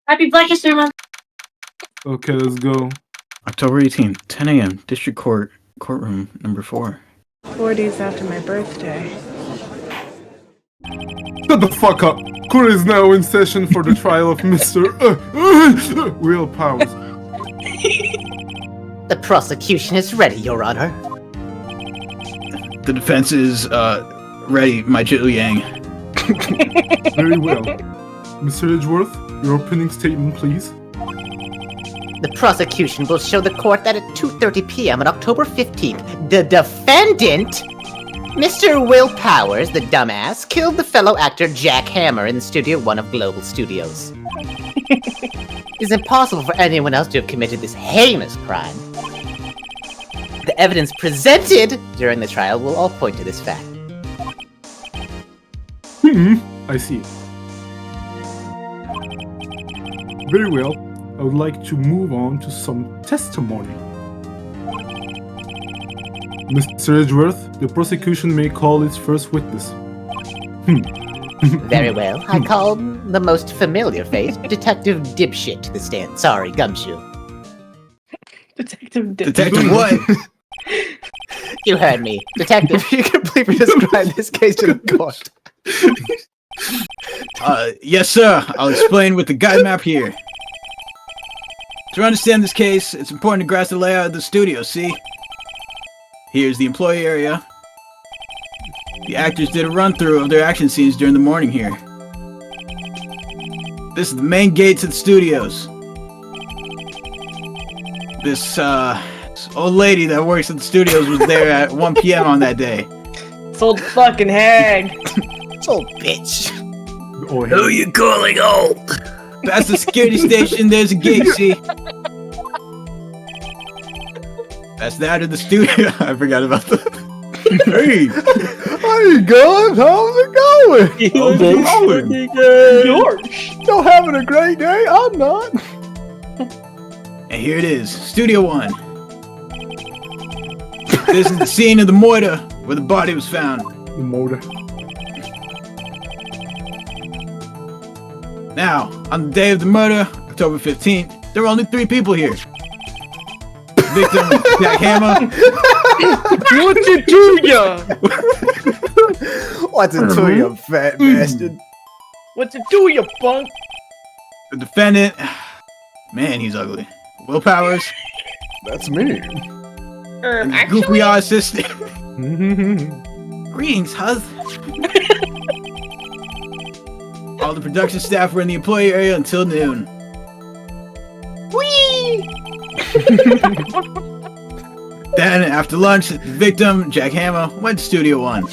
Happy Black History Month. Okay, let's go. October 18th, 10 a.m. District Court, courtroom number 4. 4 days after my birthday. Shut the fuck up. Court is now in session for the trial of Mr. Will Powers. The prosecution is ready, Your Honor. The defense is, ready, my Jill Yang. Very well. Mr. Edgeworth, your opening statement, please. The prosecution will show the court that at 2:30 p.m. on October 15th, the defendant, Mr. Will Powers, the dumbass, killed the fellow actor Jack Hammer in Studio 1 of Global Studios. It is impossible for anyone else to have committed this heinous crime. The evidence presented during the trial will all point to this fact. I see. Very well. I would like to move on to some testimony. Mr. Edgeworth, the prosecution may call its first witness. Very well. I call the most familiar face, Detective Dipshit, to the stand. Sorry, Gumshoe. Detective Dip. Detective what? You heard me. Detective. You completely describe this case to the court. Yes, sir. I'll explain with the guide map here. To understand this case, it's important to grasp the layout of the studio, see? Here's the employee area. The actors did a run-through of their action scenes during the morning here. This is the main gate to the studios. This old lady that works at the studios was there at 1 p.m. on that day. This old fucking hag. This old bitch. Oh, Who you calling old? That's the security station, there's a gate, see? That's that of the studio. I forgot about that. Hey! How you going? How's it going? How's it going? George. Y'all having a great day? I'm not. And here it is, Studio 1. This is the scene of the mortar where the body was found. the motor. Now, on the day of the murder, October 15th, there were only 3 people here. Victim, Jack Hammer. What's it to ya? What's it to you, fat bastard? What's it to ya, punk? The defendant, man, he's ugly. Will Powers. That's me. And the goofy Actually, assistant. Greetings, huz. All the production staff were in the employee area until noon. Whee! Then, after lunch, the victim, Jack Hammer, went to Studio 1.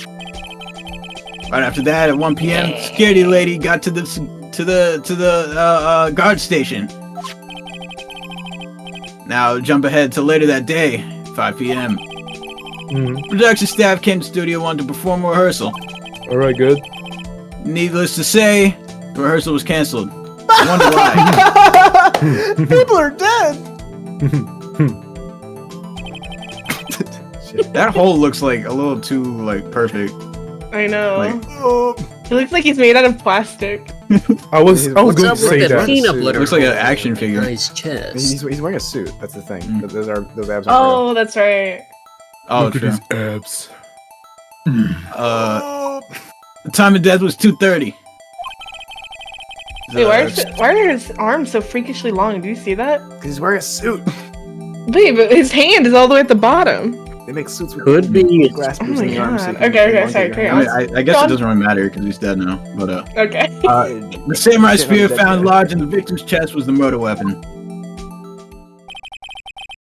Right after that, at 1 p.m., security lady got to the guard station. Now, jump ahead to later that day, 5 p.m. Production staff came to Studio 1 to perform a rehearsal. Alright, good. Needless to say, the rehearsal was canceled. I wonder why. People are dead. That hole looks like a little too, like, perfect. I know. Like, It looks like he's made out of plastic. I was going to say that. Peanut butter. looks like an action figure. Nice chest. He's wearing a suit. That's the thing. Mm. Those abs are real. Oh, that's right. Oh, Look at true. his abs. The time of death was 2:30. Wait, why are his arms so freakishly long? Do you see that? Because he's wearing a suit. Wait, but his hand is all the way at the bottom. They make suits with Could be. graspers Oh my in the arms. so God. you can Okay, elongate sorry, your carry hand. I guess it doesn't really matter because he's dead now. But Okay. the samurai spear Dead found guy. lodged in the victim's chest was the murder weapon.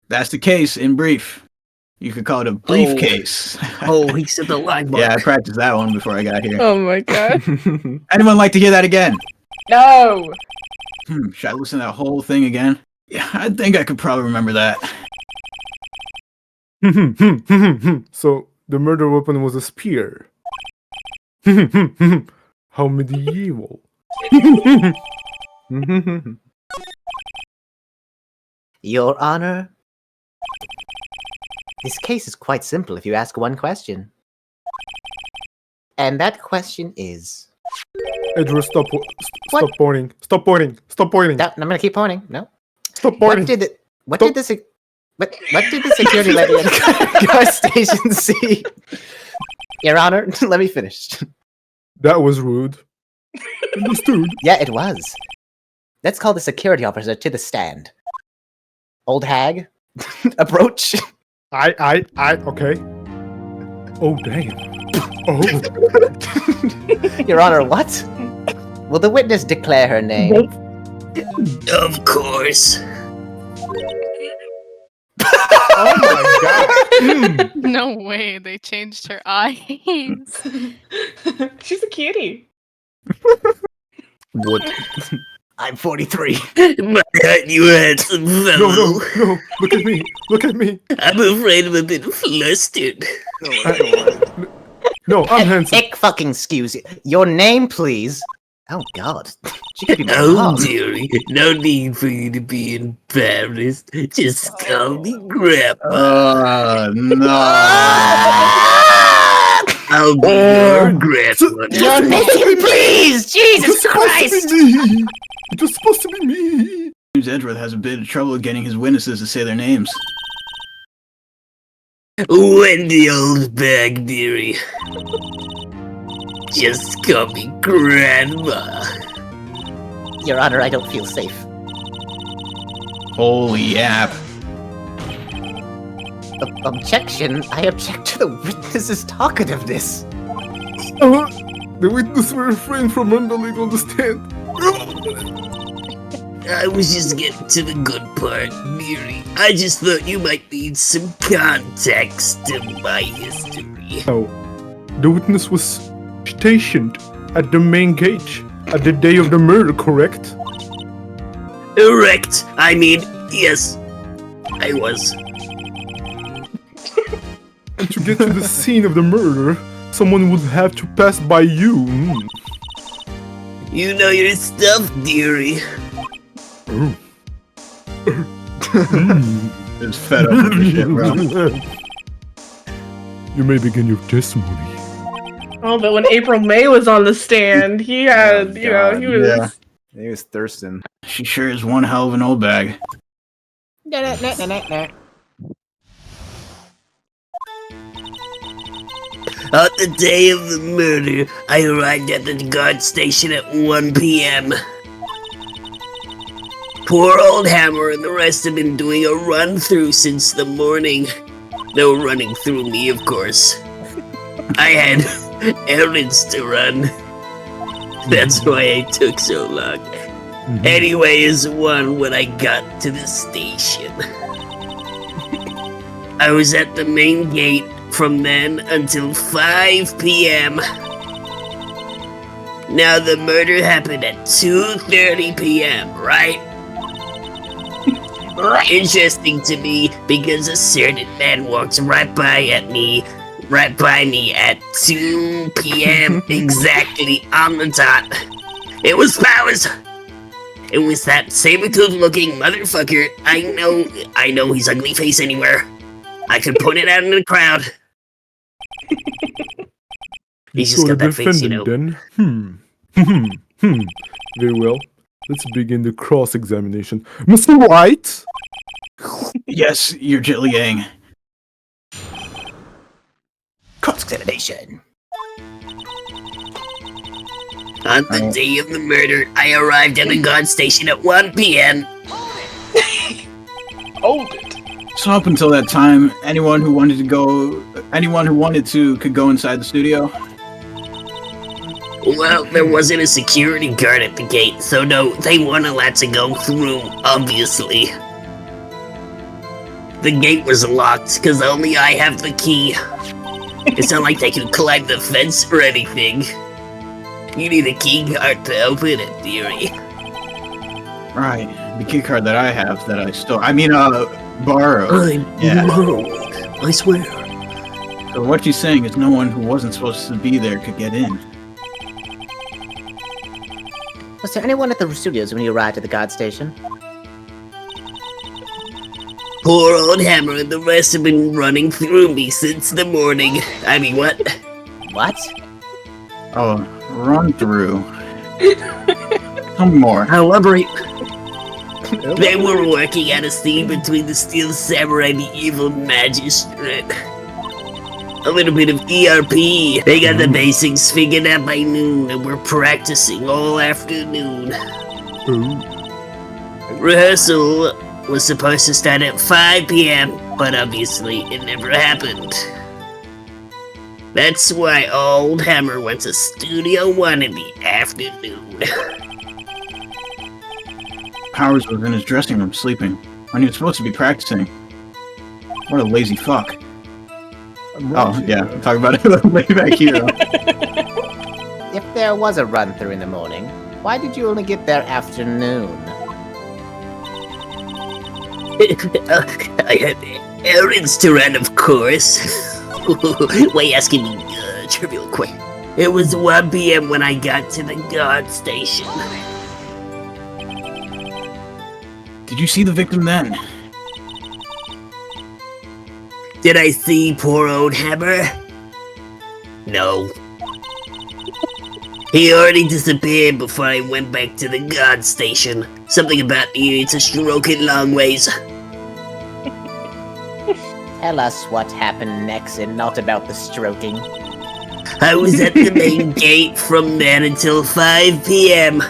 That's the case in brief. You could call it a briefcase. Oh, he said the lag mark. Yeah, I practiced that one before I got here. Oh my god. Anyone like to hear that again? No! Should I listen to that whole thing again? Yeah, I think I could probably remember that. So, the murder weapon was a spear. How medieval. Your Honor, this case is quite simple if you ask one question. And that question is, Edgeworth, stop What? pointing. Stop pointing. Stop pointing. No, I'm gonna keep pointing. No. Stop What pointing. did the security lady at the car station see? Your Honor, let me finish. That was rude. Understood. Yeah, it was. Let's call the security officer to the stand. Old hag, approach. Okay. Oh, damn. Oh. Your Honor, what? Will the witness declare her name? Of course. Oh my god. No way, they changed her eyes. She's a cutie. What? I'm 43. My heart, you handsome fellow. No. Look at me. Look at me. I'm afraid I'm a bit flustered. No, I'm handsome. Ick fucking excuse you. Your name, please. Oh God. She could be my Oh, mom. dearie, no need for you to be embarrassed. Just call me Grandpa. No. I'll be your grandmother. Your name, please! Jesus Christ! It was supposed to be me. James Edgeworth has a bit of trouble getting his witnesses to say their names. Wendy Oldbag, dearie. Just call me Grandma. Your Honor, I don't feel safe. Holy yap. Objection. I object to the witness's talkativeness. The witness will refrain from mumbling on the stand. I was just getting to the good part, dearie. I just thought you might need some context to my history. No. The witness was stationed at the main gate at the day of the murder, correct? Correct. I mean, yes, I was. And to get to the scene of the murder, someone would have to pass by you. You know your stuff, dearie. It's fed up with this shit, bro. You may begin your testimony. Oh, but when April May was on the stand, he had, he was. Yeah. He was thirsting. She sure is one hell of an old bag. On the day of the murder, I arrived at the guard station at 1 p.m. Poor old Hammer and the rest have been doing a run-through since the morning. No running through me, of course. I had errands to run. That's why it took so long. Anyway, is one when I got to the station. I was at the main gate from then until 5 p.m. Now the murder happened at 2:30 p.m., right? Interesting to me because a certain man walks right by me at 2 p.m. exactly on the dot. It was Powers. It was that saber-tooth-looking motherfucker. I know his ugly face anywhere. I could point it out in the crowd. He's just got that face, you know. Then? Very well. Let's begin the cross-examination. Mr. Wright? Yes, you're Jitli Yang. Cross-examination. On the day of the murder, I arrived at the guard station at 1 p.m. Hold it. So up until that time, anyone who wanted to could go inside the studio. Well, there wasn't a security guard at the gate, so no, they weren't allowed to go through, obviously. The gate was locked, because only I have the key. It's not like they can climb the fence or anything. You need a key card to open it, dearie. Right. The key card that I have that I stole. Borrowed. I swear. So what she's saying is no one who wasn't supposed to be there could get in. Was there anyone at the studios when you arrived at the guard station? Poor old Hammer and the rest have been running through me since the morning. I mean, what? What? Oh, run through. Tell me more. Elaborate. They were working out a scene between the Steel Samurai and the Evil Magistrate. A little bit of ERP. They got the basics figured out by noon, and we're practicing all afternoon. Rehearsal was supposed to start at 5 p.m., but obviously it never happened. That's why Old Hammer went to Studio 1 in the afternoon. Powers was in his dressing room sleeping when he was supposed to be practicing. What a lazy fuck. Oh, yeah, talk about it way back here. If there was a run-through in the morning, why did you only get there afternoon? I had errands to run, of course. Why you asking me trivial quick? It was 1 p.m. when I got to the guard station. Did you see the victim then? Did I see poor old Hammer? No. He already disappeared before I went back to the guard station. Something about you to stroke it long ways. Tell us what happened next and not about the stroking. I was at the main gate from then until 5 p.m.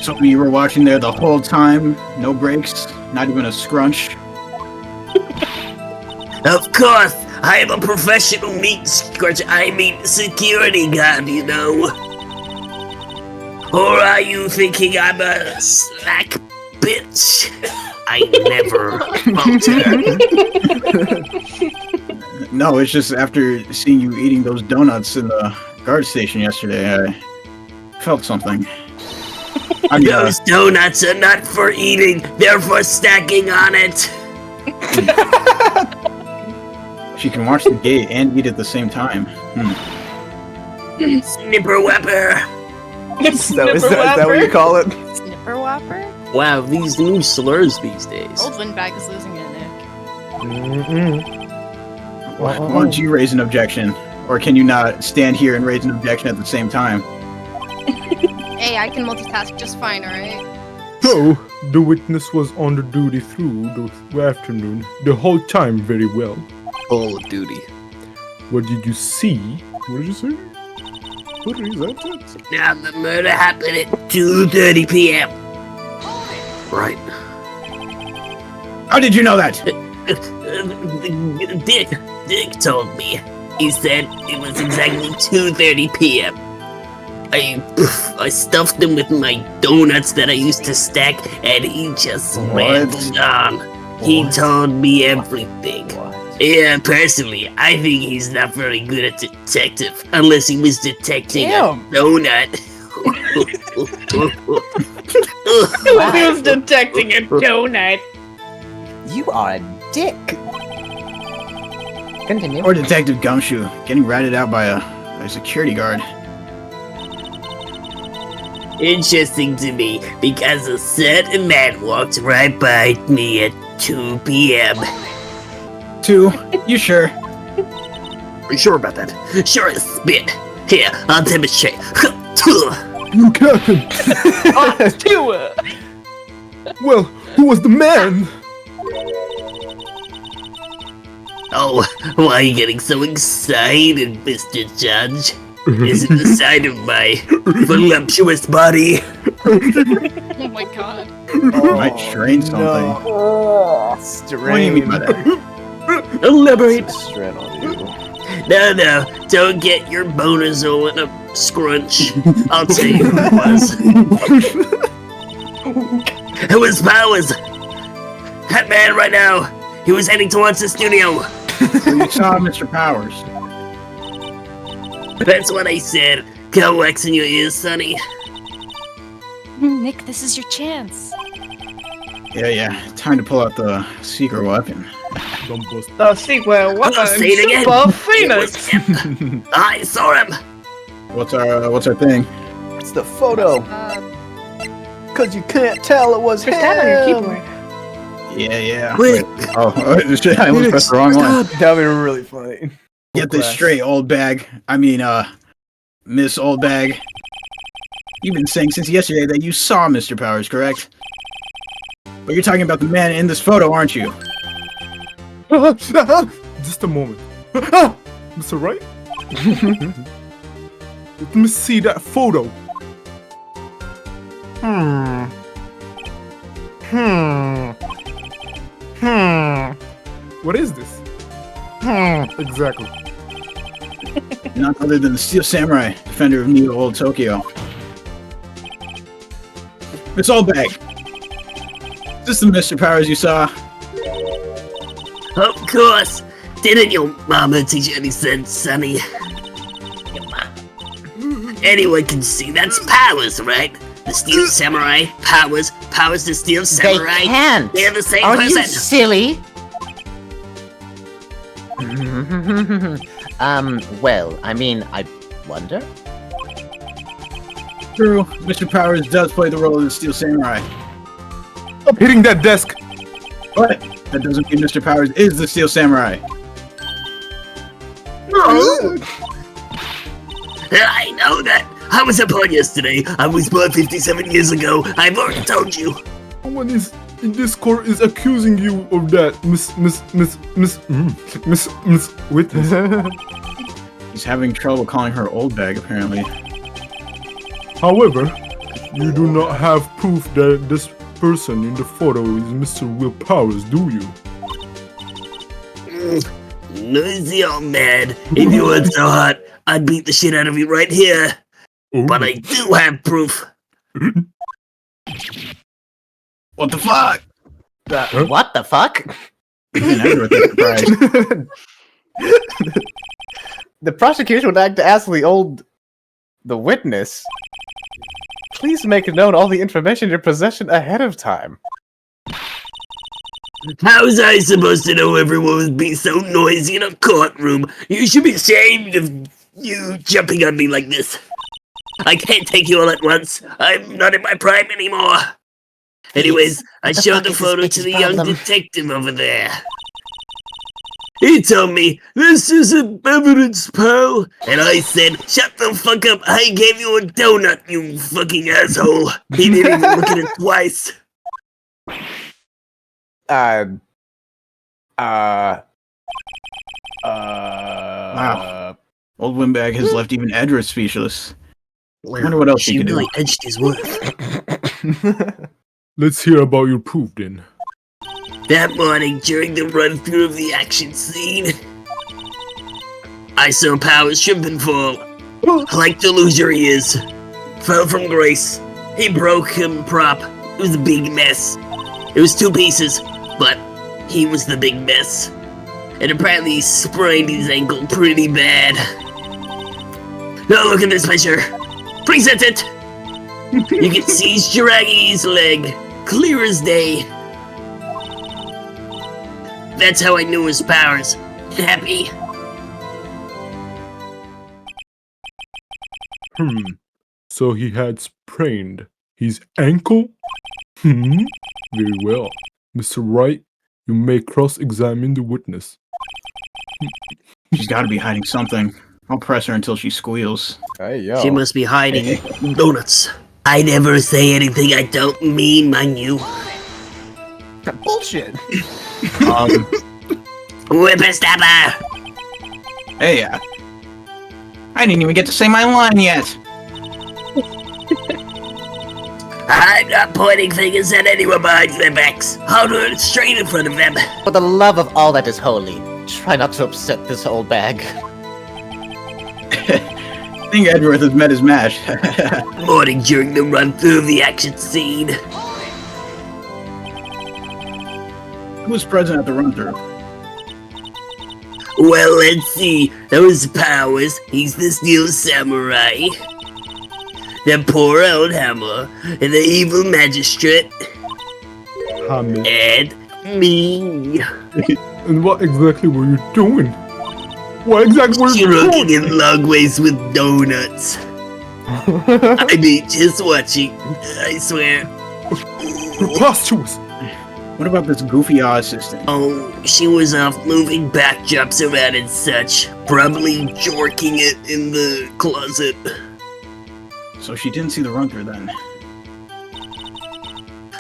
So you were watching there the whole time? No breaks? Not even a scrunch? Of course! I am a professional meat scratcher. I mean security guard, you know. Or are you thinking I'm a slack bitch? I never falter. No, it's just after seeing you eating those donuts in the guard station yesterday, I felt something. I mean, Those donuts are not for eating, they're for stacking on it. she can watch the gate and eat at the same time. Snipper Whapper. Is that what you call it? Snipper Whopper? Wow, these new slurs these days. Oldbag is losing it, Nick. Why don't you raise an objection? Or can you not stand here and raise an objection at the same time? Hey, I can multitask just fine, alright? So, the witness was on the duty through the afternoon, the whole time very well. Full of duty. What did you see? What did you say? What is that? Now the murder happened at 2:30 p.m. Right. How did you know that? Dick told me. He said it was exactly 2:30 p.m. I stuffed him with my donuts that I used to stack, and he just rambled on. He told me everything. Yeah, personally, I think he's not very good at detective, unless he was detecting a donut. He was detecting a donut. You are a dick. Continue. Or Detective Gumshoe, getting ratted out by a security guard. Interesting to me, because a certain man walked right by me at 2 p.m. 2? You sure? Are you sure about that? Sure as spit. Here, I'll demonstrate. You Captain! Well, who was the man? Oh, why are you getting so excited, Mr. Judge? Is it the sight of my voluptuous body? Oh my god. Might strain something. What do you mean by that? Elaborate. Strain on you. No, don't get your boners all in a scrunch. I'll tell you who it was. It was Powers. That man right now. He was heading towards the studio. So you saw Mr. Powers. That's what I said. Go wax in your ears, Sonny. Nick, this is your chance. Yeah. Time to pull out the secret weapon. The sequel weapon. I'll say it again. Super It was him. I saw him. What's our thing? It's the photo. Cause you can't tell it was him. Press tab on your keyboard. Yeah. Wait. Oh, I almost pressed the wrong one. That'd be really funny. Get this straight, old bag. I mean, Miss Oldbag. You've been saying since yesterday that you saw Mr. Powers, correct? But you're talking about the man in this photo, aren't you? Just a moment. Mr. Wright? Let me see that photo. What is this? Exactly. None other than the Steel Samurai, defender of New Old Tokyo. Miss Oldbag. Is this the Mr. Powers you saw? Of course. Didn't your mama teach you any sense, Sonny? Anyone can see that's Powers, right? The Steel Samurai, Powers the Steel Samurai. They can't. They're the same Are person. you silly? Well, I mean, I wonder? True, Mr. Powers does play the role of the Steel Samurai. Stop hitting that desk. But that doesn't mean Mr. Powers is the Steel Samurai. I know that. I was born yesterday. I was born 57 years ago. I've already told you. Someone is in this court is accusing you of that, Miss Witness. He's having trouble calling her Oldbag, apparently. However, you do not have proof that this person in the photo is Mr. Will Powers, do you? Noisy old man. If you weren't so hot, I'd beat the shit out of you right here. Oh. But I do have proof. What the fuck? Huh? What the fuck? Even Edgeworth is surprised. The prosecution would like to ask the witness. Please make known all the information in your possession ahead of time. How was I supposed to know everyone was being so noisy in a courtroom? You should be ashamed of you jumping on me like this. I can't take you all at once. I'm not in my prime anymore. Anyways, I What the showed fuck the is this photo to bitch's the young problem? detective over there. He told me, this isn't evidence, pal. And I said, shut the fuck up. I gave you a donut, you fucking asshole. He didn't even look at it twice. Wow. Old Windbag has left even Edgeworth speechless. Well, Wonder what else she he could do. really edged his worth. Let's hear about your proof then. That morning, during the run-through of the action scene, I saw Powers trip and fall, like the loser he is. Fell from grace. He broke him prop. It was a big mess. It was 2 pieces, but he was the big mess. And apparently he sprained his ankle pretty bad. Now look at this picture. Present it! You can see he's dragging his leg, clear as day. That's how I knew his Powers. Happy? So he had sprained his ankle? Very well. Mr. Wright, you may cross-examine the witness. She's gotta be hiding something. I'll press her until she squeals. Hey, yo. She must be hiding donuts. I never say anything I don't mean, mind you. Bullshit. Whippersnapper! Hey, I didn't even get to say my line yet. I'm not pointing fingers at anyone behind their backs. I'll do it straight in front of them. For the love of all that is holy, try not to upset this old bag. I think Edgeworth has met his match. Morning during the run-through of the action scene. Who was present at the run-through? Well, let's see. There was Powers. He's the Steel Samurai. The poor old Hammer. And the evil magistrate. Hammer. And me. And what exactly were you doing? What exactly were you Stroking doing? in long ways with donuts. I mean, just watching. I swear. Preposterous. What about this goofy assistant? Oh, she was off moving back jumps around and such. Probably jorking it in the closet. So she didn't see the runker then.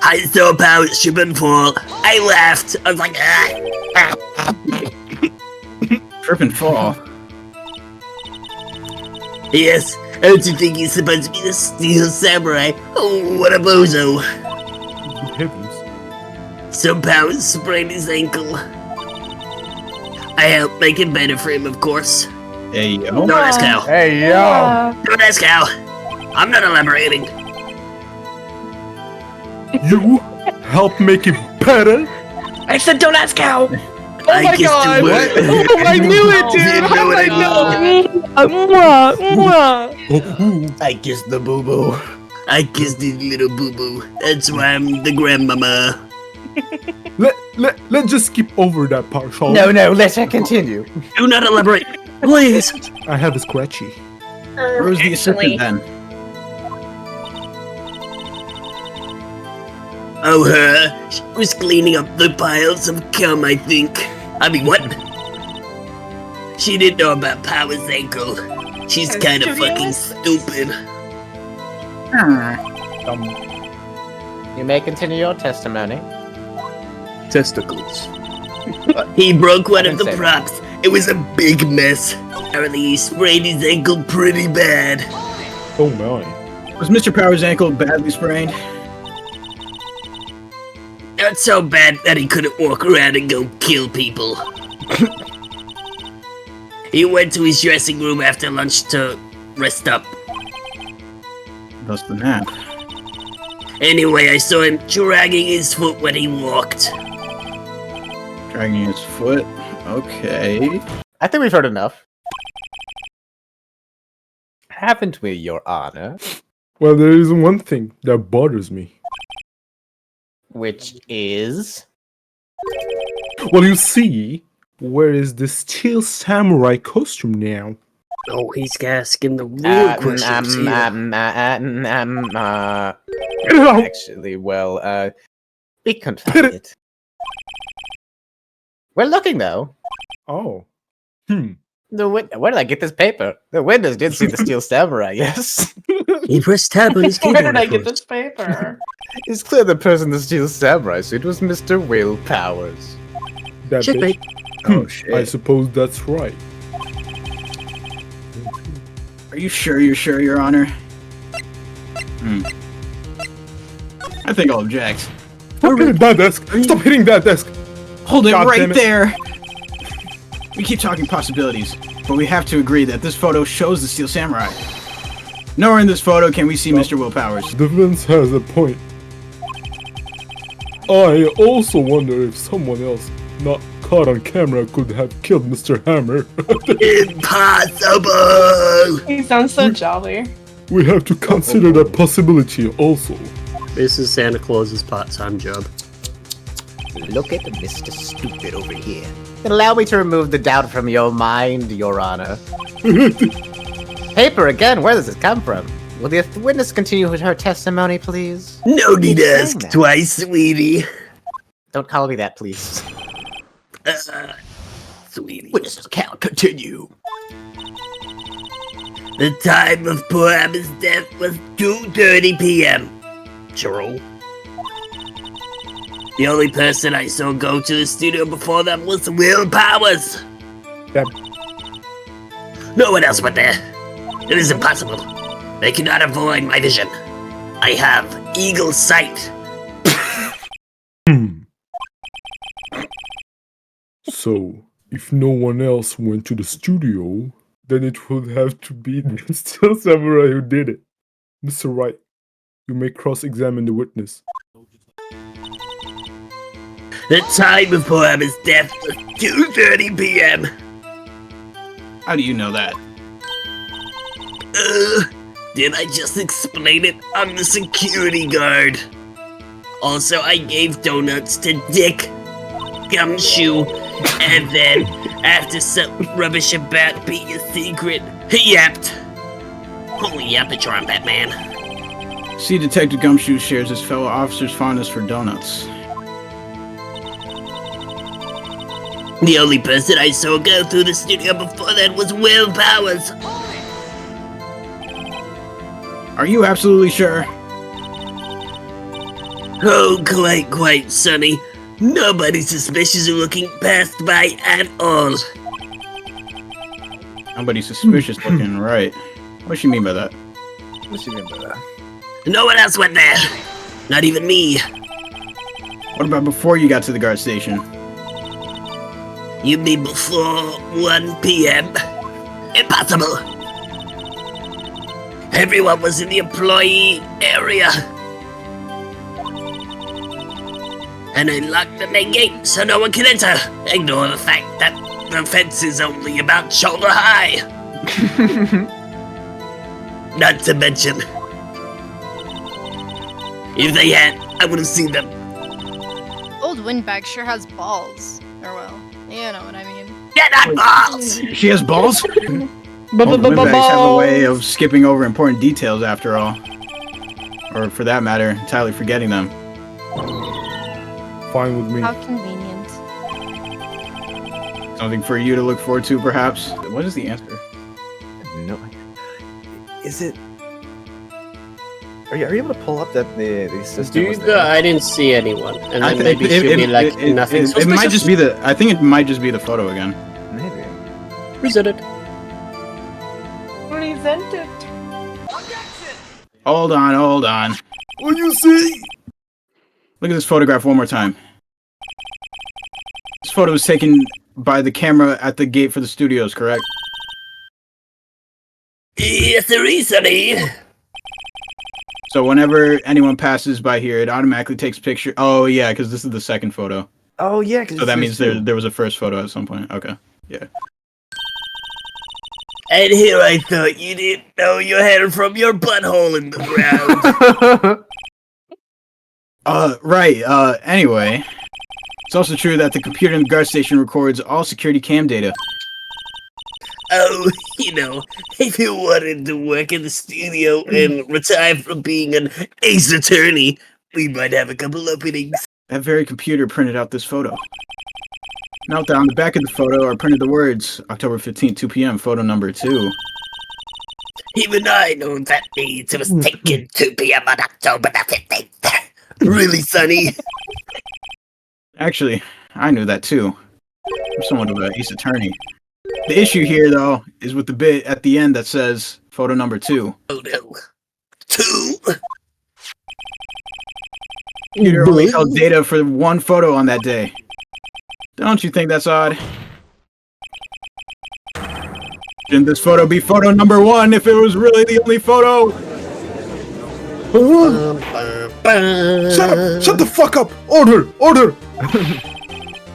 I saw Power trip and fall. I laughed. I was like, ah. Trip and fall. Yes, don't you think he's supposed to be the Steel Samurai? Oh, what a bozo. Good heavens. So Powers sprained his ankle. I helped make it better for him, of course. Hey, yo. Don't ask how. Hey, yo! Don't ask how. I'm not elaborating. You help make it better? I said don't ask how. Oh I my kissed god! the word. Oh, I knew it, You dude! know How what did I I know? Oh, I kissed the boo-boo. I kissed his little boo-boo. That's why I'm the grandmama. let's just skip over that part, shall we? No, let her continue. Do not elaborate, please. I have a scratchy. Where's the assistant then? Oh, her. She was cleaning up the piles of cum, I think. I mean, what? She didn't know about Power's ankle. She's kind of fucking stupid. You may continue your testimony. Testicles. He broke one of the Say that. props. It was a big mess. Apparently, he sprained his ankle pretty bad. Oh my. Was Mr. Power's ankle badly sprained? Not so bad that he couldn't walk around and go kill people. He went to his dressing room after lunch to rest up. Thus the nap. Anyway, I saw him dragging his foot when he walked. Dragging his foot. Okay. I think we've heard enough. Haven't we, Your Honor? Well, there is one thing that bothers me. Which is... Well, you see, where is the Steel Samurai costume now? Oh, he's asking the real questions here. Actually, well, be confounded. We're looking, though. Oh. Where did I get this paper? The witness did see the Steel Samurai, yes. He pressed tab on his Where keyboard. did I of get course. this paper? It's clear the person in the Steel Samurai suit was Mr. Will Powers. That Checkmate. bitch. Oh shit. I suppose that's right. Are you sure you're sure, Your Honor? I think I'll object. Stop hitting that desk! Stop hitting that desk! Hold it God right damn it. there! We keep talking possibilities, but we have to agree that this photo shows the Steel Samurai. Nowhere in this photo can we see Mr. Will Powers. Defense has a point. I also wonder if someone else, not caught on camera, could have killed Mr. Hammer. Impossible! He sounds so jolly. We have to consider that possibility also. This is Santa Claus's part-time job. Look at Mr. Stupid over here. Allow me to remove the doubt from your mind, Your Honor. Paper again? Where does this come from? Will the witness continue with her testimony, please? No need to ask that? twice, sweetie. Don't call me that, please. Sweetie. Witness account, continue. The time of poor Abba's death was 2:30 p.m. True. The only person I saw go to the studio before them was Will Powers. Yep. No one else went there. It is impossible. They cannot avoid my vision. I have eagle sight. So, if no one else went to the studio, then it would have to be the Steel Samurai who did it. Mr. Wright, you may cross-examine the witness. The time of poor Abba's death was 2:30 p.m. How do you know that? Did I just explain it? I'm the security guard. Also, I gave donuts to Dick, Gumshoe, and then, after some rubbish about being a secret, he yapped. Holy yapatron, Batman. See, Detective Gumshoe shares his fellow officer's fondness for donuts. The only person I saw go through the studio before that was Will Powers. Are you absolutely sure? Oh, quite, Sonny. Nobody suspicious of looking past by at all. Nobody suspicious looking, right? What does she mean by that? What you mean by that? No one else went there. Not even me. What about before you got to the guard station? You mean before 1 p.m.? Impossible. Everyone was in the employee area. And I locked the main gate so no one can enter. Ignore the fact that the fence is only about shoulder high. Not to mention, if they had, I would have seen them. Old windbag sure has balls. Or well, you know what I mean. Get not balls! She has balls? Windbags have a way of skipping over important details after all. Or for that matter, entirely forgetting them. Fine with me. How convenient. Something for you to look forward to, perhaps? What is the answer? No. Is it? Are you able to pull up that the system? Dude, I didn't see anyone, and then maybe it, she'll be like nothing. It might just be the. I think it might just be the photo again. Maybe. Presented. Presented. Hold on. What you see? Look at this photograph one more time. This photo was taken by the camera at the gate for the studios, correct? Yes, there is, Sonny. So whenever anyone passes by here, it automatically takes picture. Oh yeah, because this is the second photo. Oh yeah. So that means there was a first photo at some point. Okay, yeah. And here I thought you didn't know your hair from your butthole in the ground. Right. Anyway, it's also true that the computer in the guard station records all security cam data. Oh, if you wanted to work in the studio and retire from being an ace attorney, we might have a couple openings. That very computer printed out this photo. Note that on the back of the photo are printed the words October 15th, 2 p.m., photo number 2. Even I know that means it was taken 2 p.m. on October the 15th. Really, Sonny? Actually, I knew that too. I'm somewhat of an ace attorney. The issue here, though, is with the bit at the end that says photo number 2. Oh no. 2? Computer only held data for one photo on that day. Don't you think that's odd? Shouldn't this photo be photo number 1 if it was really the only photo? Shut the fuck up! Order!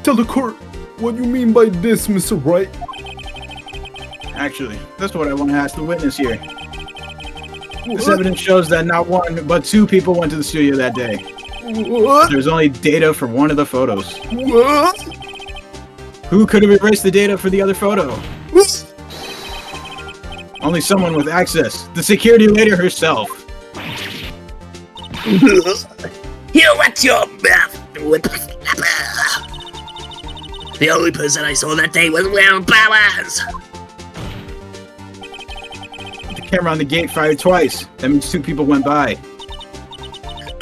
Tell the court what you mean by this, Mr. Wright. Actually, that's what I want to ask the witness here. This evidence shows that not 1, but 2 people went to the studio that day. What? There's only data for one of the photos. What? Who could have erased the data for the other photo? Only someone with access. The security lady herself. You watch your mouth, whippersnapper. The only person I saw that day was Will Powers. The camera on the gate fired twice. That means 2 people went by.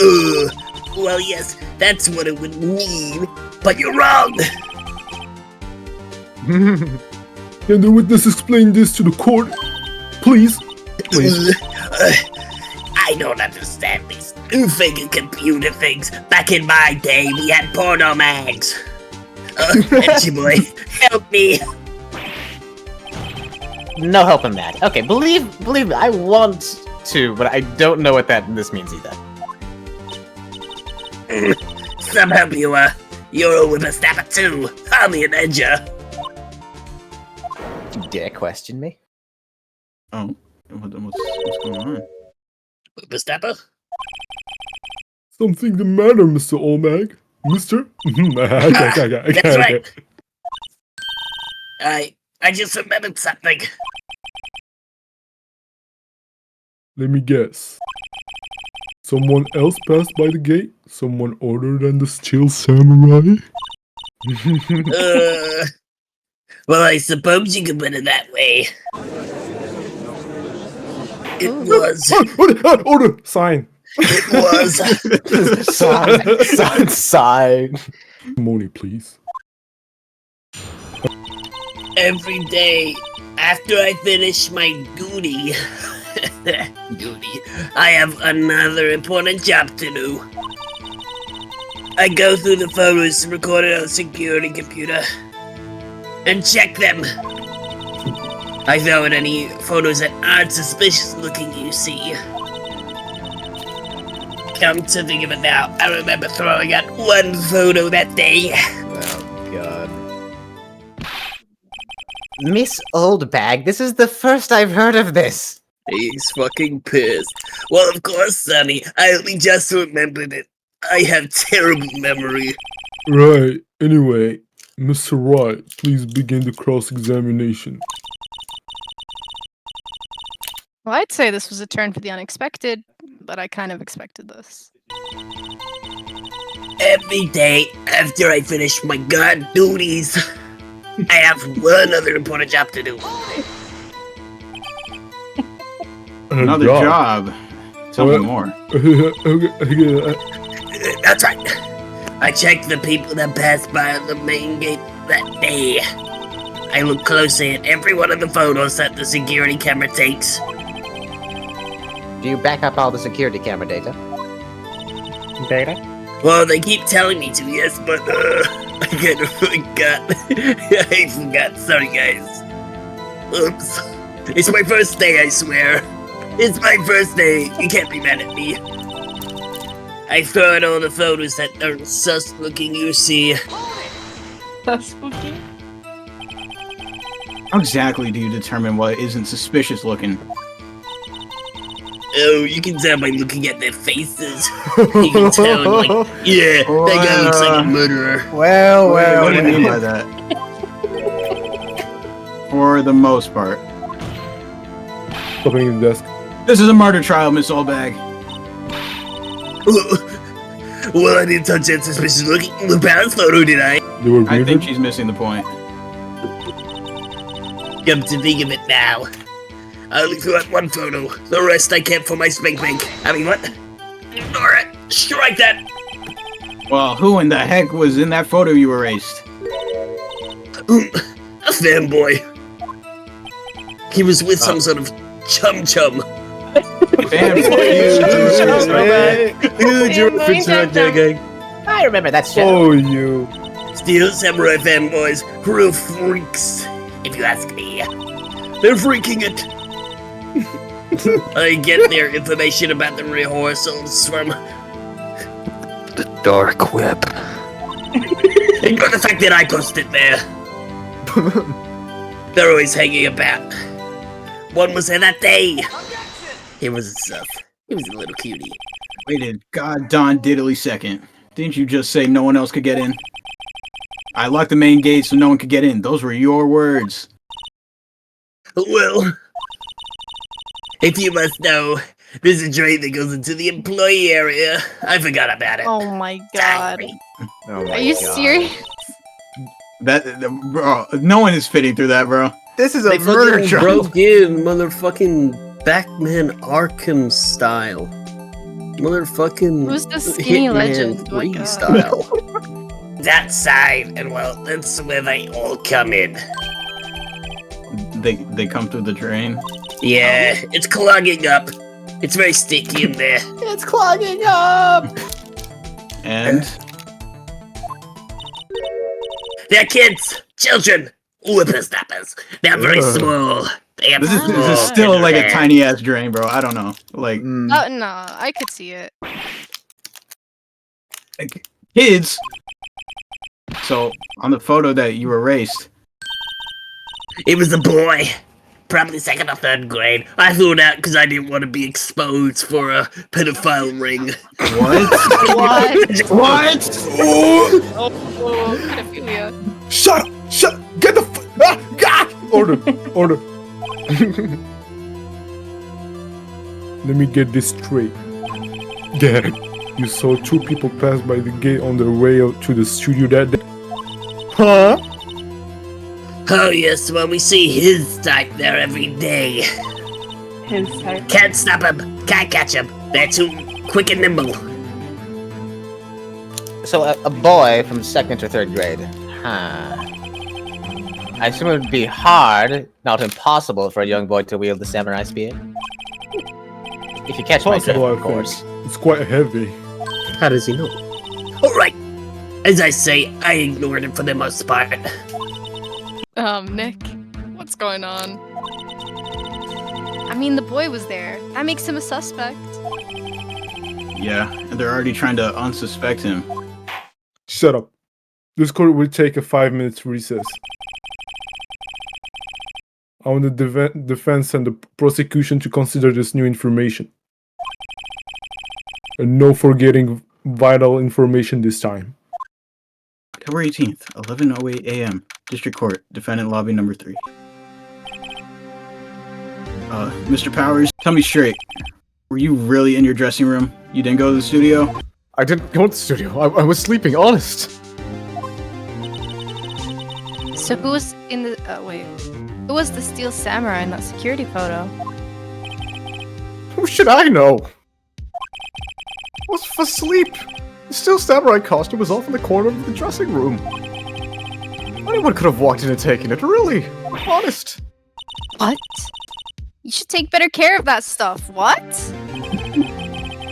Well, yes, that's what it would mean, but you're wrong. Can the witness explain this to the court? Please? I don't understand these newfangled computer things. Back in my day, we had porno mags. Edgy boy, help me. No helping that. Okay, believe me, I want to, but I don't know what this means either. Some help you, you're a whippersnapper too. Hardly an edger. You dare question me? Oh, what's going on? Whippersnapper? Something the matter, Mr. Oldbag? Mister? That's right. I just remembered something. Let me guess. Someone else passed by the gate? Someone older than the Steel Samurai? Well, I suppose you could put it that way. It Ooh. was. Order! Sign! It was. Sign. Money, please. Every day after I finish my duty, I have another important job to do. I go through the photos recorded on a security computer and check them. I throw in any photos that aren't suspicious looking, you see. Come to think of it now, I remember throwing out one photo that day. Oh, God. Miss Oldbag, this is the first I've heard of this. He's fucking pissed. Well, of course, Sonny. I only just remembered it. I have terrible memory. Right. Anyway, Mr. Wright, please begin the cross-examination. Well, I'd say this was a turn for the unexpected, but I kind of expected this. Every day after I finish my guard duties, I have one other important job to do. Another job. Tell me more. That's right. I check the people that pass by the main gate that day. I look closely at every one of the photos that the security camera takes. Do you back up all the security camera data? Well, they keep telling me to, yes, but I kind of forgot. I forgot. Sorry, guys. Oops. It's my first day, I swear. It's my first day. You can't be mad at me. I throw out all the photos that aren't sus looking, you see. That's spooky. How exactly do you determine what isn't suspicious looking? Oh, you can tell by looking at their faces. You can tell, like, yeah, that guy looks like a murderer. Well, What do you mean by that? For the most part. Opening the desk. This is a murder trial, Miss Oldbag. Well, I didn't touch that suspicious looking Lupin's photo, did I? They were I think grieving? she's missing the point. Come to think of it now, I only threw out one photo. The rest I kept for my spank bank. I mean, what? Ignore it. Strike that. Well, who in the heck was in that photo you erased? A fanboy. He was with some sort of chum-chum. I remember that shit. Oh, you. Steel Samurai fanboys, real freaks, if you ask me. They're freaking it. I get their information about the rehearsals from The dark web. Ignore the fact that I posted there. They're always hanging about. One was there that day. He was a sus. He was a little cutie. Waited god-darn diddly second. Didn't you just say no one else could get in? I locked the main gate so no one could get in. Those were your words. Well, if you must know, there's a drain that goes into the employee area. I forgot about it. Oh my god. Sorry. Are you serious? Bro, no one is fitting through that, bro. This is a They murder fucking trial. broke in, motherfucking Batman Arkham style. Motherfucking Who's the skinny Hitman legend? 3 God. style. That side, and well, that's where they all come in. They come through the drain. Yeah, it's clogging up. It's very sticky in there. It's clogging up! And They're kids, children, whippersnappers. They're very small. They have this is small still like a hands. tiny ass drain, bro. I don't know. Like Oh, no, I could see it. kids. So on the photo that you erased, It was a boy. Probably second or third grade. I threw it out because I didn't want to be exposed for a pedophile ring. what? What? What? Oh, pedophilia. Shut up! Get the Order! Order! Let me get this straight. Dad, you saw two people pass by the gate on their way out to the studio that day? Huh? Oh yes, well we see his type there every day. His type. Can't stop him, can't catch him. They're too quick and nimble. So a boy from 2nd or 3rd grade. Huh. I assume it would be hard, not impossible, for a young boy to wield the samurai spear. If you catch my drift, Possible, I of course. think. It's quite heavy. How does he know? Alright. As I say, I ignored him for the most part. Nick, what's going on? I mean, the boy was there. That makes him a suspect. Yeah, and they're already trying to unsuspect him. Shut up. This court will take a 5-minute recess. I want the defense and the prosecution to consider this new information. And no forgetting vital information this time. October 18th, 11:08 a.m. District Court, Defendant Lobby Number 3. Mr. Powers, tell me straight. Were you really in your dressing room? You didn't go to the studio? I didn't go to the studio. I was sleeping, honest. So who was in the... wait. Who was the Steel Samurai in that security photo? Who should I know? I was for sleep. The Steel Samurai costume was off in the corner of the dressing room. Anyone could have walked in and taken it, really. Honest. What? You should take better care of that stuff. What?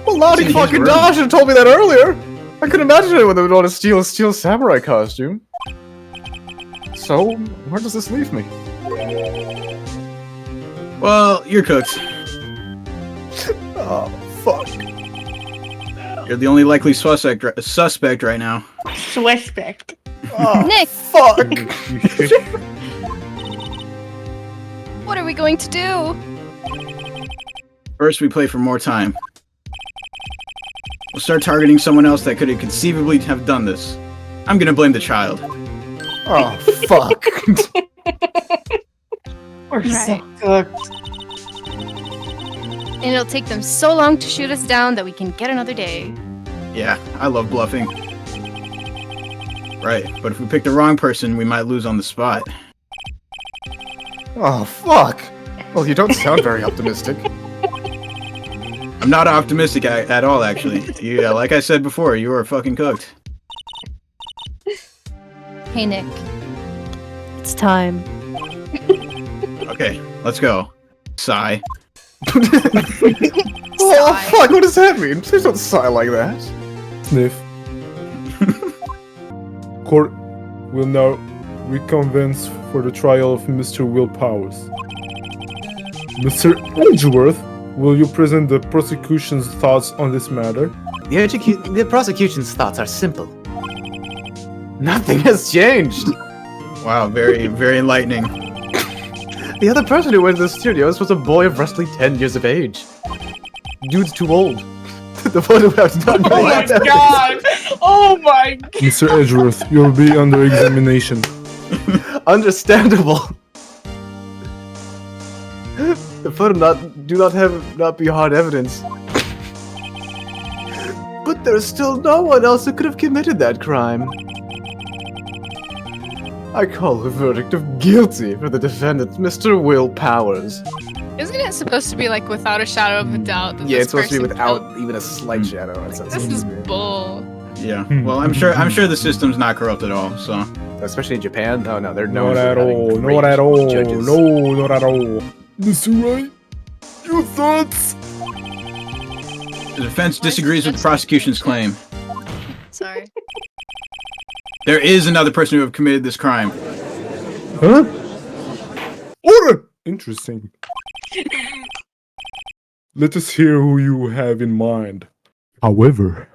Well, Lottie fucking Dash had told me that earlier. I couldn't imagine anyone that would want to steal a Steel Samurai costume. So, where does this leave me? Well, you're cooked. Oh, fuck. You're the only likely suspect right now. Suspect. Oh, Nick! fuck! What are we going to do? First, we play for more time. We'll start targeting someone else that could have conceivably have done this. I'm gonna blame the child. Oh, fuck. We're so Right. cooked. And it'll take them so long to shoot us down that we can get another day. Yeah, I love bluffing. Right, but if we pick the wrong person, we might lose on the spot. Oh, fuck. Well, you don't sound very optimistic. I'm not optimistic at all, actually. Yeah, like I said before, you are fucking cooked. Hey, Nick. It's time. Okay, let's go. Sigh. Oh, fuck, what does that mean? Please don't sigh like that. Sniff. Court will now reconvene for the trial of Mr. Will Powers. Mr. Edgeworth, will you present the prosecution's thoughts on this matter? The prosecution's thoughts are simple. Nothing has changed. Wow, very, very enlightening. The other person who went to the studios was a boy of roughly 10 years of age. Dude's too old. The photograph done Oh my god! Oh my god! Mr. Edgeworth, you'll be under examination. Understandable. The photo not be hard evidence. But there's still no one else who could have committed that crime. I call a verdict of guilty for the defendant, Mr. Will Powers. Isn't it supposed to be like without a shadow of a doubt? That Yeah, this it's supposed to be person without killed- even a slight shadow. This is bull. Yeah. Well, I'm sure the system's not corrupt at all. So. Especially in Japan. Oh no, they're known Not for at having all. great Not at all. judges. No, not at all. Mr. Wright, your thoughts? The defense disagrees with the prosecution's claim. Sorry. There is another person who have committed this crime. Huh? Order! Interesting. Let us hear who you have in mind. However,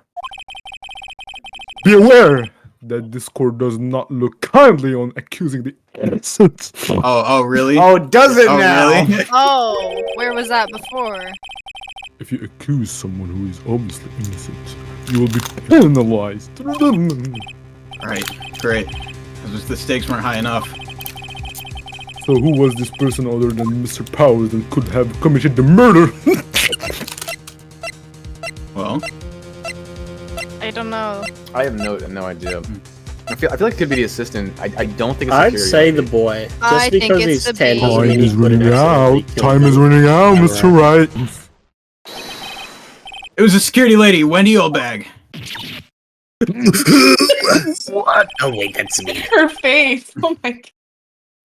be aware that this court does not look kindly on accusing the innocent. Oh, really? Oh, does it Oh, now? really? Oh, where was that before? If you accuse someone who is obviously innocent, you will be penalized. Right. Great. Because the stakes weren't high enough. So who was this person other than Mr. Powers that could have committed the murder? Well, I don't know. I have no idea. I feel like it could be the assistant. I don't think it's I'd security. say the boy. Just I think because it's he's the 10 bee. doesn't Time mean is he couldn't running out. accidentally kill Time is them. running out, Mr. Wright. It was a security lady, Wendy Oldbag. What? Oh wait, that's me. Her face. Oh my god.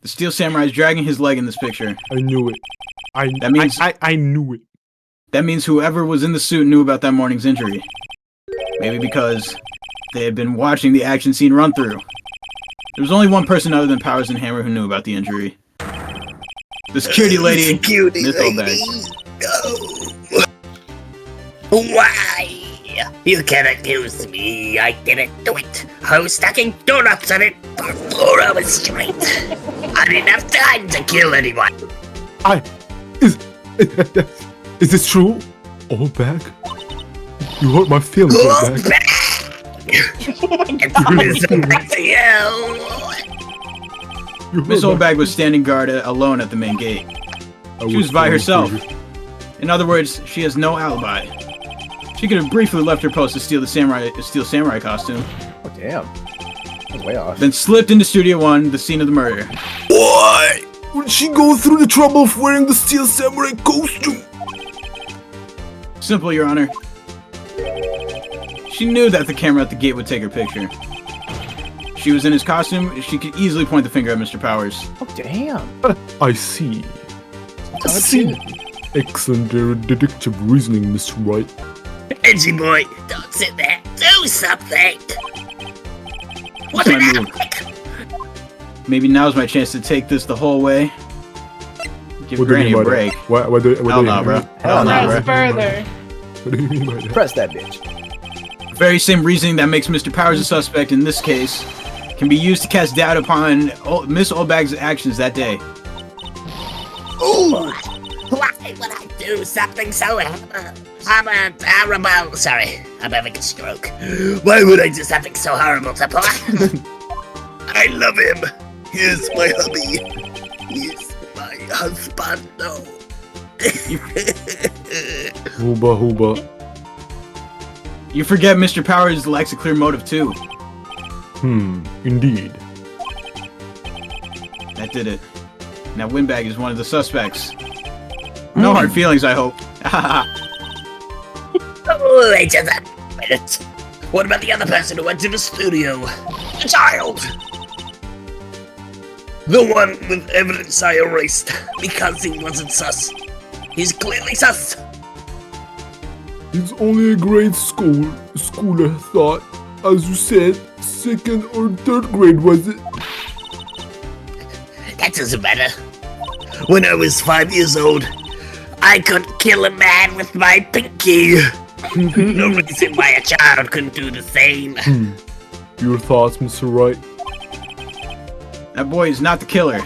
The Steel Samurai is dragging his leg in this picture. I knew it. I knew it. That means whoever was in the suit knew about that morning's injury. Maybe because they had been watching the action scene run through. There was only one person other than Powers and Hammer who knew about the injury. The security lady, Miss Oldbag. No. Why? You can't accuse me. I didn't do it. I was stacking donuts on it for 4 hours straight. I didn't have time to kill anyone. Is this true? Oldbag? You hurt my feelings, Oldbag. Miss Oldbag was standing guard alone at the main gate. She was by herself. In other words, she has no alibi. She could have briefly left her post to steal the Steel Samurai costume. Oh damn. That's way off. Then slipped into Studio 1, the scene of the murder. Why would she go through the trouble of wearing the Steel Samurai costume? Simple, Your Honor. She knew that the camera at the gate would take her picture. She was in his costume, she could easily point the finger at Mr. Powers. Oh damn. I see. Excellent deductive reasoning, Mr. Wright. Edgy boy, don't sit there. Do something. What That's my an move. Maybe now's my chance to take this the whole way. Give What do you Granny mean a by break. that? What do you Hell no, bro. Hell no, Press bro. further. What do you mean by that? Press that bitch. The very same reasoning that makes Mr. Powers a suspect in this case can be used to cast doubt upon Miss Oldbag's actions that day. Ooh. Why would I do something so horrible? Sorry, I'm having a stroke. Why would I do something so horrible to Paul? I love him. He's my hubby. He's my husband. No. Hooba. You forget Mr. Powers lacks a clear motive too. Indeed. That did it. Now Windbag is one of the suspects. No hard feelings, I hope. Oh, wait just a minute. What about the other person who went to the studio? The child! The one with evidence I erased because he wasn't sus. He's clearly sus. He's only a grade schooler, thought. As you said, 2nd or 3rd grade, was it? That doesn't matter. When I was 5 years old, I could kill a man with my pinky. No reason why a child couldn't do the same. Your thoughts, Mr. Wright? That boy is not the killer.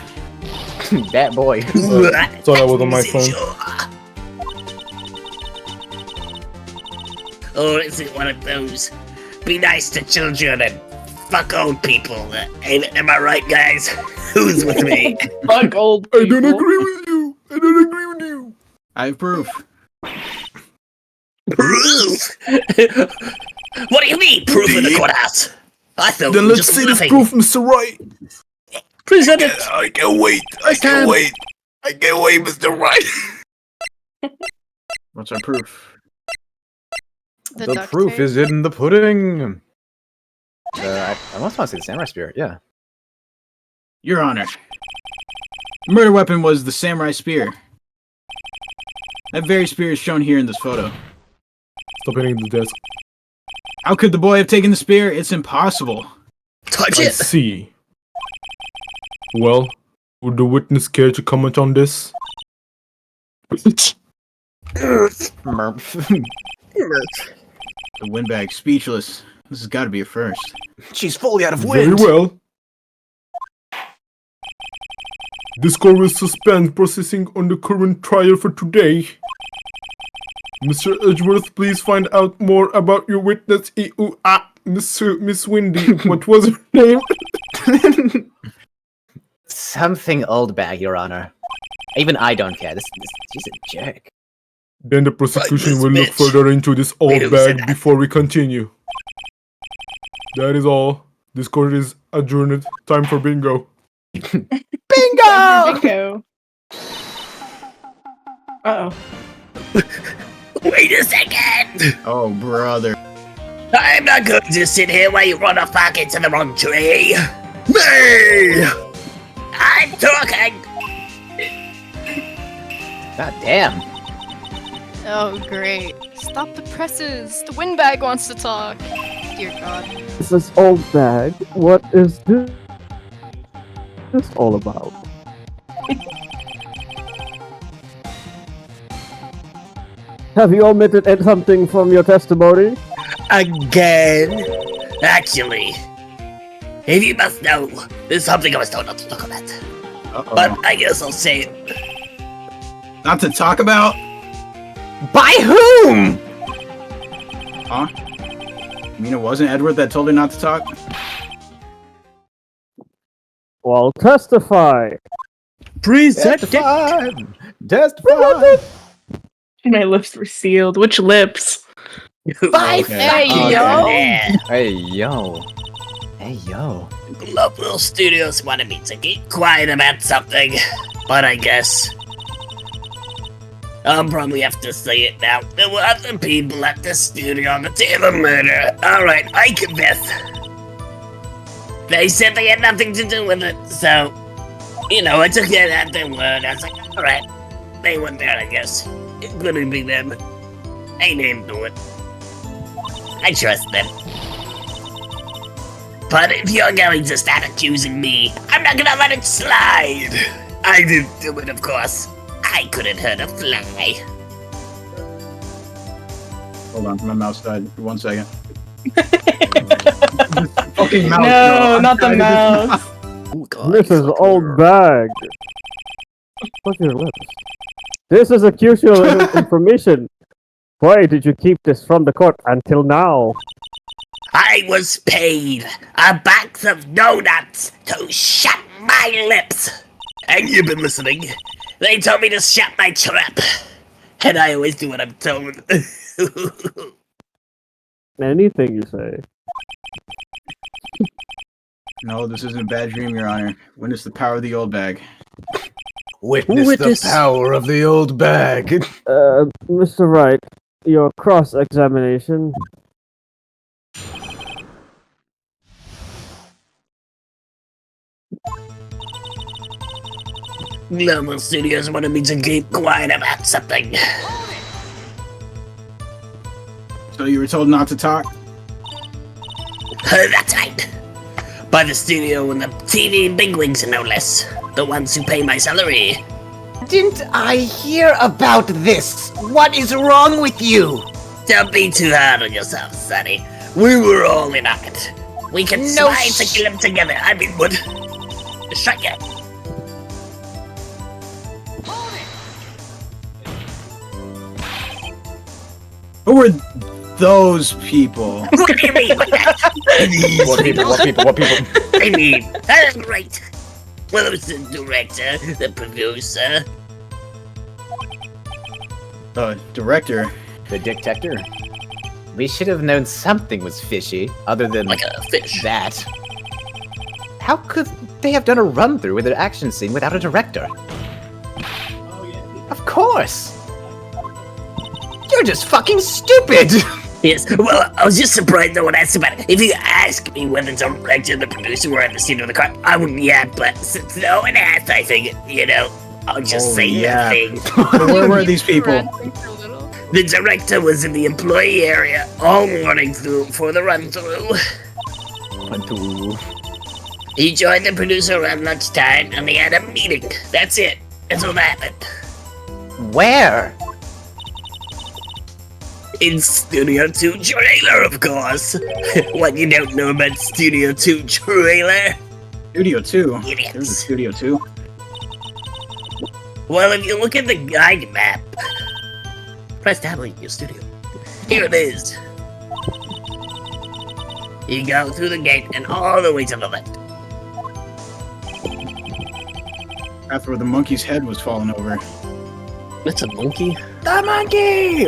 That boy. Sorry, I was on my phone. Or is it one of those be nice to children and fuck old people? Am I right, guys? Who's with me? Fuck old people. I don't agree with you. I have proof. Proof? What do you mean, proof in the courthouse? I thought Then we were let's just see this bluffing. proof, Mr. Wright. Present it. I can't wait. I can't wait, Mr. Wright. What's our proof? The duct proof tape. is in the pudding. I almost want to say the samurai spear. Yeah. Your Honor. The murder weapon was the samurai spear. That very spear is shown here in this photo. Stop hitting the desk. How could the boy have taken the spear? It's impossible. Touch I it. see. Well, would the witness care to comment on this? Merp. The Windbag speechless. This has got to be a first. She's fully out of Very wind. well. This court will suspend processing on the current trial for today. Mr. Edgeworth, please find out more about your witness. Miss Windy. What was her name? Something Oldbag, Your Honor. Even I don't care. She's a jerk. Then the prosecution this will look bitch. further into this Wait, old who said bag that? before we continue. That is all. This court is adjourned. Time for bingo. Bingo! Bingo. Uh-oh. Wait a second! Oh, brother. I'm not going to sit here while you run off back into the wrong tree! Me! I'm talking! God damn. Oh, great. Stop the presses. The windbag wants to talk. Dear God. This is Oldbag. What is this all about? Have you omitted something from your testimony? Again? Actually, if you must know, there's something I was told not to talk about. Uh-oh. But I guess I'll say it. Not to talk about? By whom? Huh? I mean, it wasn't Edward that told her not to talk? Well, testify. Testify! Testify! My lips were sealed. Which lips? By Okay. yo! Yeah. Hey, yo. Hey, yo. Global Studios wanted me to keep quiet about something, but I guess I'll probably have to say it now. There were other people at the studio on the day of the murder. Alright, I confess. They said they had nothing to do with it, so, you know, I took it at their word. I was like, alright, they weren't there, I guess. It couldn't be them. I didn't do it. I trust them. But if you're going to start accusing me, I'm not gonna let it slide. I didn't do it, of course. I couldn't hurt a fly. Hold on, my mouse died. 1 second. Fucking mouse. No, not the mouse. Oh, God. This is Oldbag. What's your lips? This is accusable information. Why did you keep this from the court until now? I was paid a box of donuts to shut my lips. And you've been listening. They told me to shut my trap. And I always do what I'm told. Anything you say. No, this isn't a bad dream, Your Honor. Witness the power of the old bag. Witness the power of the old bag. Mr. Wright, your cross-examination. Global Studios wanted me to keep quiet about something. So you were told not to talk? That's right. By the studio and the TV bigwigs, no less. The ones who pay my salary. Didn't I hear about this? What is wrong with you? Don't be too hard on yourself, Sonny. We were all in on it. We can No slide to kill him together. I mean, would. Strike it. Who were those people? What do you mean by that? What people? What people? What people? I mean, that's great. Well, it was the director, the producer. The director? The detector? We should have known something was fishy, other than Like a fish. that. How could they have done a run-through with an action scene without a director? Of course! You're just fucking stupid! Yes, well, I was just surprised no one asked about it. If you ask me whether the director and the producer were at the scene of the car, I wouldn't yet, but since no one asked, I figured, you know, I'll just say nothing. Where were these people? Ranting for a little. The director was in the employee area all morning for the run-through. He joined the producer around lunchtime, and they had a meeting. That's it. That's all that happened. Where? In Studio 2 trailer, of course. What, you don't know about Studio 2 trailer? Studio 2? Idiots. There's a Studio 2? Well, if you look at the guide map, press tab in your studio. Here it is. You go through the gate and all the way to the left. That's where the monkey's head was falling over. That's a monkey? The monkey!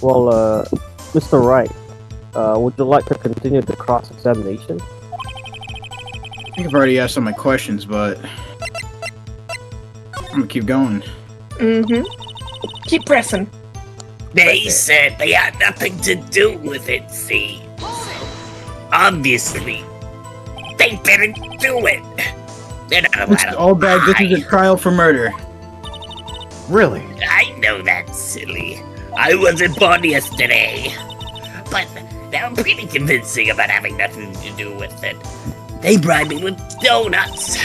Well, Mr. Wright, would you like to continue the cross-examination? think I've already asked all my questions, but I'm gonna keep going. Keep pressing. They said they had nothing to do with it, see? Obviously, they didn't do it. They're not allowed Mr. to Oldbag, this lie. is a trial for murder. Really? I know that's silly. I wasn't born yesterday. But they were pretty convincing about having nothing to do with it. They bribed me with donuts.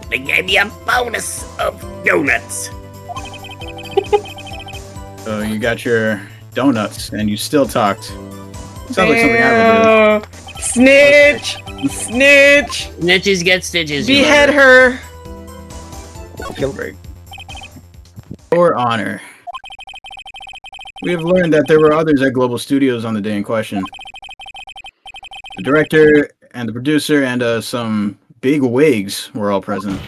They gave me a bonus of donuts. So you got your donuts, and you still talked. Sounds like something I would do. Snitch! Snitch! Snitches get stitches. Behead her! Great. For honor. We have learned that there were others at Global Studios on the day in question. The director and the producer and some big wigs were all present.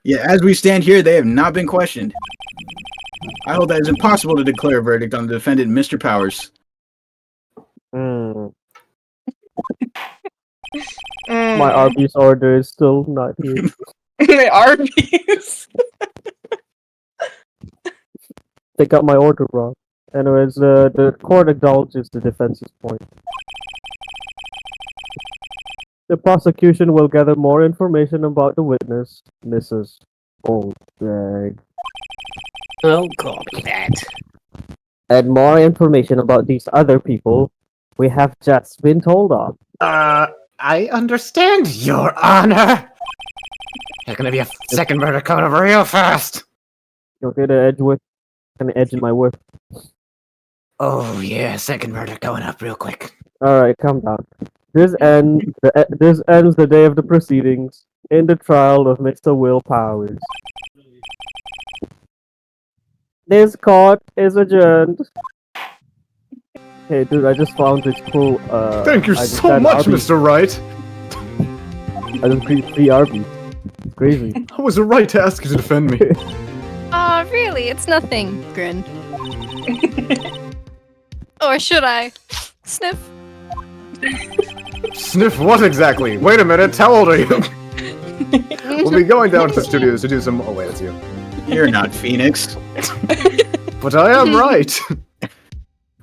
Yeah, as we stand here, they have not been questioned. I hold that it's impossible to declare a verdict on the defendant, Mr. Powers. My Arby's order is still not here. My Arby's. They got my order wrong. Anyways, the court acknowledges the defense's point. The prosecution will gather more information about the witness, Mrs. Oldbag. Oh, copy that. And more information about these other people we have just been told of. I understand, Your Honor. There's gonna be a second murder coming up real fast. Okay, the Edgeworth. Can edge in my work. Oh yeah, second murder coming up real quick. Alright, calm down. This ends the day of the proceedings in the trial of Mr. Will Powers. This court is adjourned. Hey dude, I just found this cool Thank you so much, Mr. Wright. I just created 3 Arby's. It's crazy. I was right to ask you to defend me. Aw, really? It's nothing. Grin. Or should I? Sniff. Sniff what exactly? Wait a minute, how old are you? We'll be going down to the studios to do some... Oh wait, that's you. You're not Phoenix. But I am right.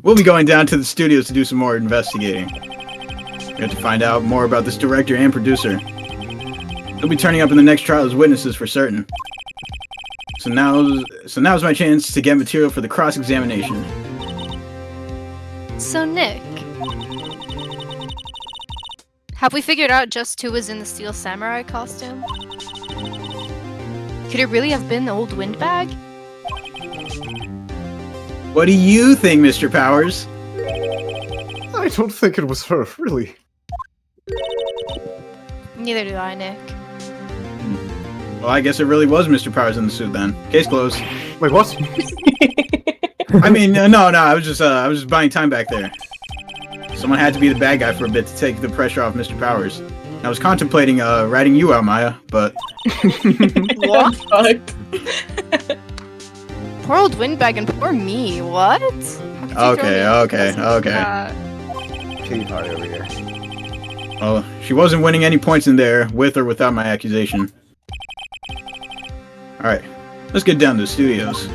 We'll be going down to the studios to do some more investigating. We have to find out more about this director and producer. They'll be turning up in the next trial as witnesses for certain. So now's my chance to get material for the cross-examination. So, Nick. Have we figured out just who was in the Steel Samurai costume? Could it really have been the old windbag? What do you think, Mr. Powers? I don't think it was her, really. Neither do I, Nick. Well, I guess it really was Mr. Powers in the suit then. Case closed. Wait, what? I mean, no, I was just buying time back there. Someone had to be the bad guy for a bit to take the pressure off Mr. Powers. I was contemplating writing you out, Maya, but... What? Poor old windbag and poor me. What? Okay. Tea party over here. Well, she wasn't winning any points in there, with or without my accusation. Alright, let's get down to the studios.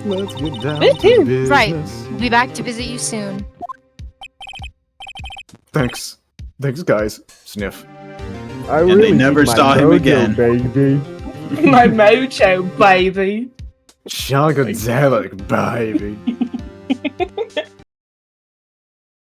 Let's get down to business. Right. We'll be back to visit you soon. Thanks. Thanks, guys. Sniff. I And really they never need my saw him mojo, again. Baby. My mojo, baby. Shagadelic, baby.